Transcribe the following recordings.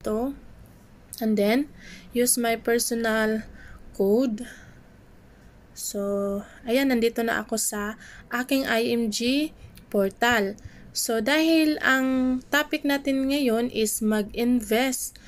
dito. And then, use my personal code. So, ayan, nandito na ako sa aking IMG portal. So, dahil ang topic natin ngayon is mag-invest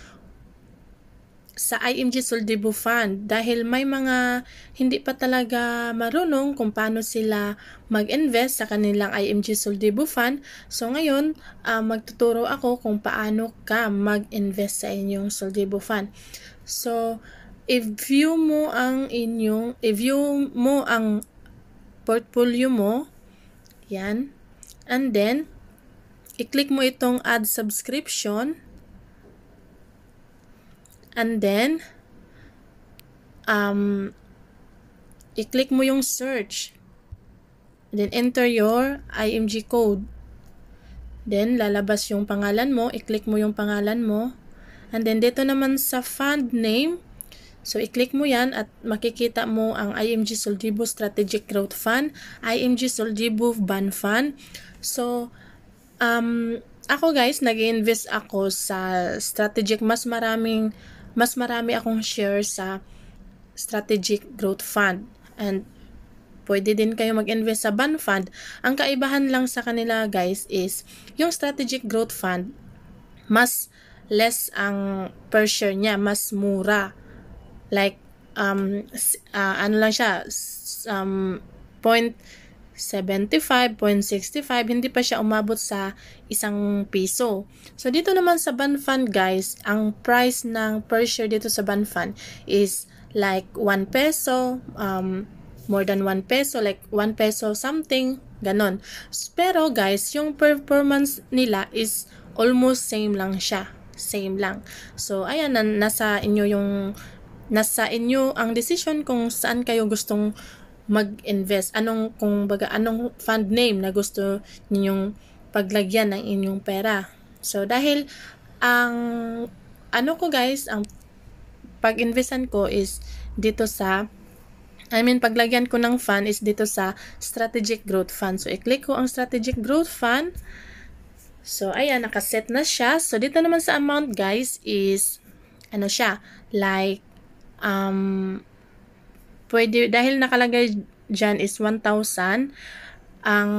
sa IMG Soldibo Fund, dahil may mga hindi pa talaga marunong kung paano sila mag-invest sa kanilang IMG Soldibo Fund. So ngayon, magtuturo ako kung paano ka mag-invest sa inyong Soldibo Fund. So i-view mo ang portfolio mo. Yan. And then i-click mo itong add subscription. And then, i-click mo yung search. Then, enter your IMG code. Then, lalabas yung pangalan mo. I-click mo yung pangalan mo. And then, dito naman sa fund name. So, i-click mo yan at makikita mo ang IMG Soldibo Strategic Growth Fund, IMG Soldibo Bond Fund. So, ako guys, nag-invest ako sa strategic, mas marami akong share sa Strategic Growth Fund. And pwede din kayo mag-invest sa bond fund. Ang kaibahan lang sa kanila guys is yung Strategic Growth Fund, mas less ang per share niya, mas mura. Like, ano lang siya, 0.75, 0.65, hindi pa siya umabot sa ₱1. So, dito naman sa bond fund guys, ang price ng per share dito sa bond fund is like ₱1, more than ₱1, like ₱1 something, ganon. Pero guys, yung performance nila is almost same lang siya. Same lang. So, ayan, nasa inyo ang decision kung saan kayo gustong mag-invest, anong fund name na gusto ninyong paglagyan ng inyong pera. So dahil ang ang pag-investan ko is dito sa paglagyan ko ng fund is dito sa Strategic Growth Fund. So i-click ko ang Strategic Growth Fund. So ayan, nakaset na siya. So dito naman sa amount guys is like pwede, dahil nakalagay dyan is 1,000, ang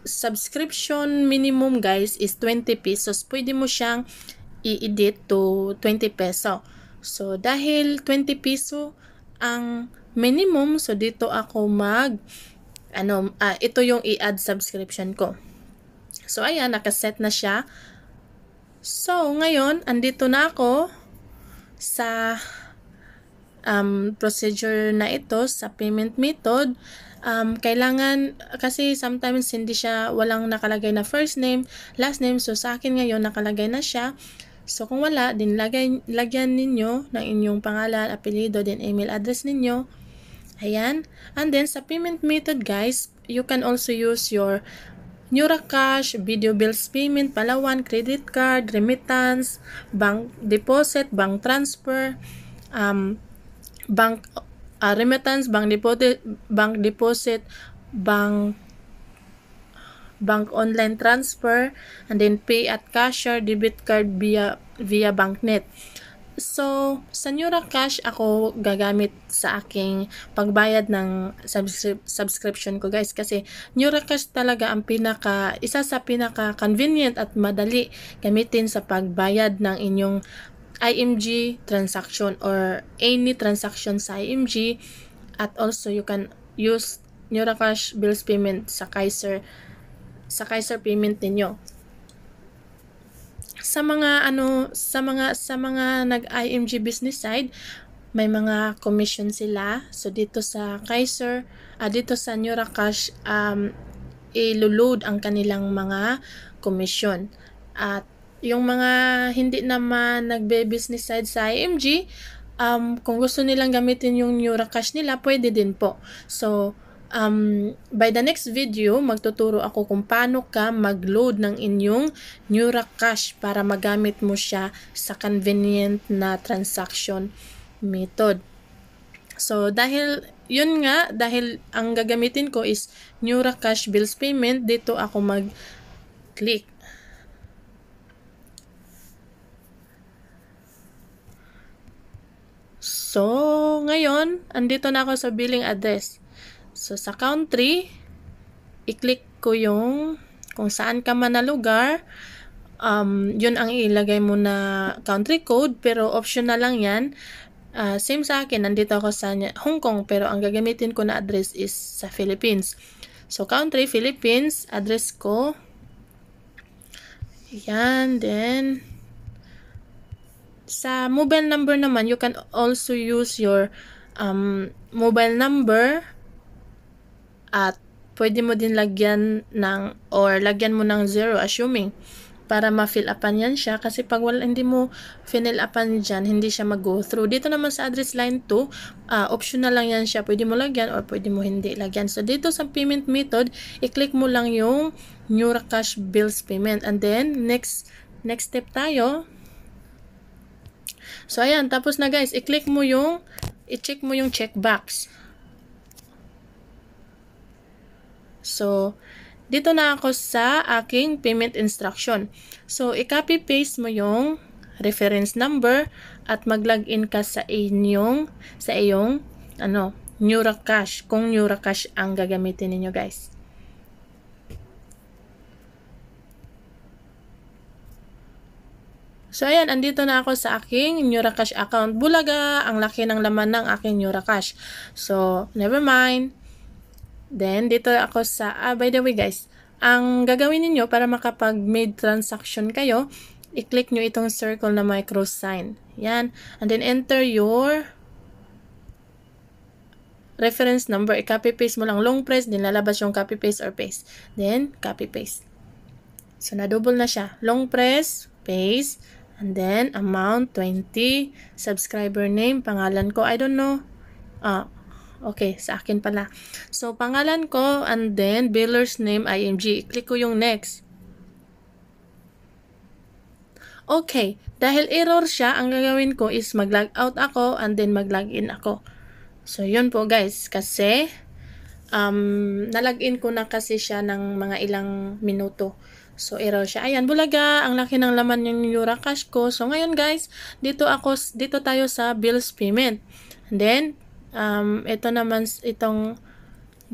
subscription minimum guys is ₱20. Pwede mo siyang i-edit to ₱20. So, dahil ₱20 ang minimum, so dito ako ito yung i-add subscription ko. So, ayan, nakaset na siya. So, ngayon, andito na ako sa procedure na ito, sa payment method. Kailangan, kasi sometimes walang nakalagay na first name, last name. So sa akin ngayon nakalagay na siya. So kung wala, din lagyan ninyo ng inyong pangalan, apelyido, din email address ninyo. Ayan. And then sa payment method guys, you can also use your NeuroCash, video bills payment, Palawan, credit card, remittance, bank deposit, bank transfer, remittance, bank deposit, bank online transfer, and then pay at cashier, debit card via BankNet. So, sa NeuroCash ako gagamit sa aking pagbayad ng subscription ko guys, kasi NeuroCash talaga ang isa sa pinaka convenient at madali gamitin sa pagbayad ng inyong IMG transaction or any transaction sa IMG. At also you can use NeuroCash bills payment sa Kaiser payment ninyo. Sa mga nag-IMG business side, may mga commission sila. So dito sa Kaiser, dito sa NeuroCash, i-load ang kanilang mga commission. At yung mga hindi naman nagbe-business side sa IMG, kung gusto nilang gamitin yung NeuroCash nila, pwede din po. So, by the next video, magtuturo ako kung paano ka mag-load ng inyong NeuroCash para magamit mo siya sa convenient na transaction method. So, dahil ang gagamitin ko is NeuroCash bills payment, dito ako mag-click. So, ngayon, andito na ako sa billing address. So, sa country, i-click ko yung kung saan ka man na lugar. Yun ang ilagay mo na country code, pero optional lang yan. Same sa akin, nandito ako sa Hong Kong, pero ang gagamitin ko na address is sa Philippines. So, country, Philippines, address ko. Yan, then, sa mobile number naman, you can also use your mobile number at pwede mo din lagyan ng, or lagyan mo ng 0, assuming, para ma-fill upan yan siya. Kasi pag hindi mo fill upan dyan, hindi siya mag-go through. Dito naman sa address line 2, optional lang yan siya. Pwede mo lagyan or pwede mo hindi lagyan. So, dito sa payment method, i-click mo lang yung NeuraCash Bills Payment. And then, next step tayo. So, ayan. Tapos na guys, i-check mo yung checkbox. So, dito na ako sa aking payment instruction. So, i-copy-paste mo yung reference number at mag-login ka sa iyong NeuraCash, kung NeuraCash ang gagamitin ninyo, guys. So, ayan, andito na ako sa aking NeuraCash account. Bulaga, ang laki ng laman ng aking NeuraCash. So, never mind. Then, dito ako sa, by the way guys, ang gagawin niyo para makapag-made transaction kayo, i-click nyo itong circle na may cross sign. Yan. And then, enter your reference number. I-copy-paste mo lang long press, then lalabas yung copy-paste or paste. Then, copy-paste. So, na-double na siya. Long press, paste, and then, amount, 20, subscriber name, pangalan ko, I don't know. Okay, sa akin pala. So, pangalan ko, and then, biller's name, IMG. I-click ko yung next. Okay, dahil error siya, ang gagawin ko is mag-log out ako, and then mag-login ako. So, yun po guys, kasi, na-login ko na kasi siya ng mga ilang minuto. So, error siya. Ayan, bulaga, ang laki ng laman yung NeuraCash ko. So, ngayon guys, dito tayo sa bills payment. And then, ito naman, itong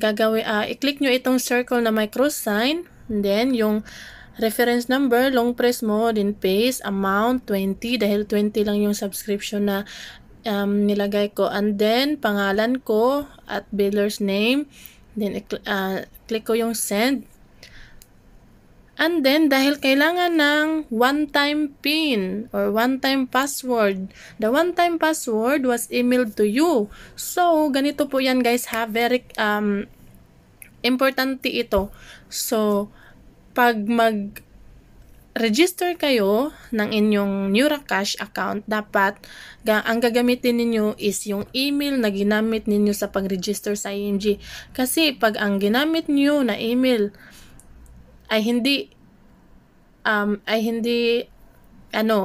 gagawin, i-click nyo itong circle na may cross sign, and then yung reference number, long press mo, then paste, amount, 20, dahil 20 lang yung subscription na nilagay ko, and then pangalan ko at biller's name, then click ko yung send. And then, dahil kailangan ng one-time PIN or one-time password, the one-time password was emailed to you. So, ganito po yan guys ha, very importante ito. So, pag mag-register kayo ng inyong NeuraCash account, dapat ang gagamitin ninyo is yung email na ginamit ninyo sa pag-register sa IMG. Kasi, pag ang ginamit nyo na email ay hindi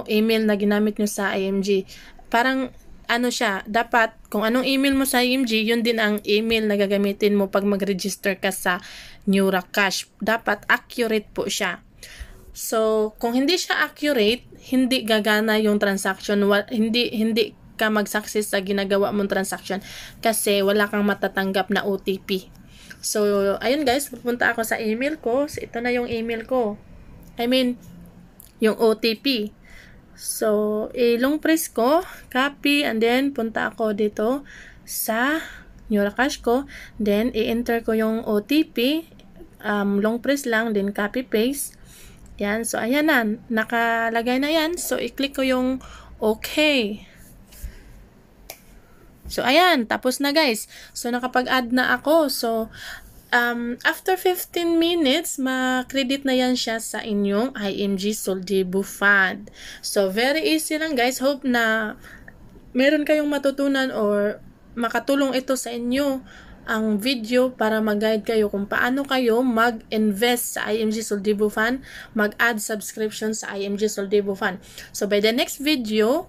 email na ginamit nyo sa IMG, parang siya, dapat kung anong email mo sa IMG, yun din ang email na gagamitin mo pag mag-register ka sa NeuraCash. Dapat accurate po siya. So, kung hindi siya accurate, hindi gagana yung transaction, hindi ka mag-success sa ginagawa mong transaction kasi wala kang matatanggap na OTP. So, ayun guys, pupunta ako sa email ko. So, ito na yung email ko. I mean, yung OTP. So, long press ko, copy, and then punta ako dito sa NeuraCash ko. Then, i-enter ko yung OTP. Long press lang, then copy paste. Yan. So, ayan na. Nakalagay na yan. So, i-click ko yung okay. So, ayan. Tapos na guys. So, nakapag-add na ako. So, after 15 minutes, ma-credit na yan siya sa inyong IMG Soldibo Fund. So, very easy lang guys. Hope na meron kayong matutunan or makatulong ito sa inyo ang video para mag-guide kayo kung paano kayo mag-invest sa IMG Soldibo Fund, mag-add subscription sa IMG Soldibo Fund. So, by the next video,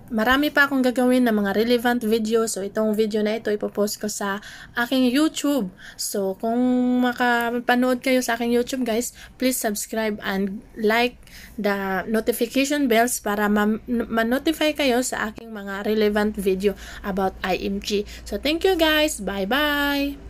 marami pa akong gagawin na mga relevant video. So, itong video na ito ipopost ko sa aking YouTube. So, kung makapanood kayo sa aking YouTube guys, please subscribe and like the notification bells para ma-notify kayo sa aking mga relevant video about IMG. So, thank you guys. Bye-bye!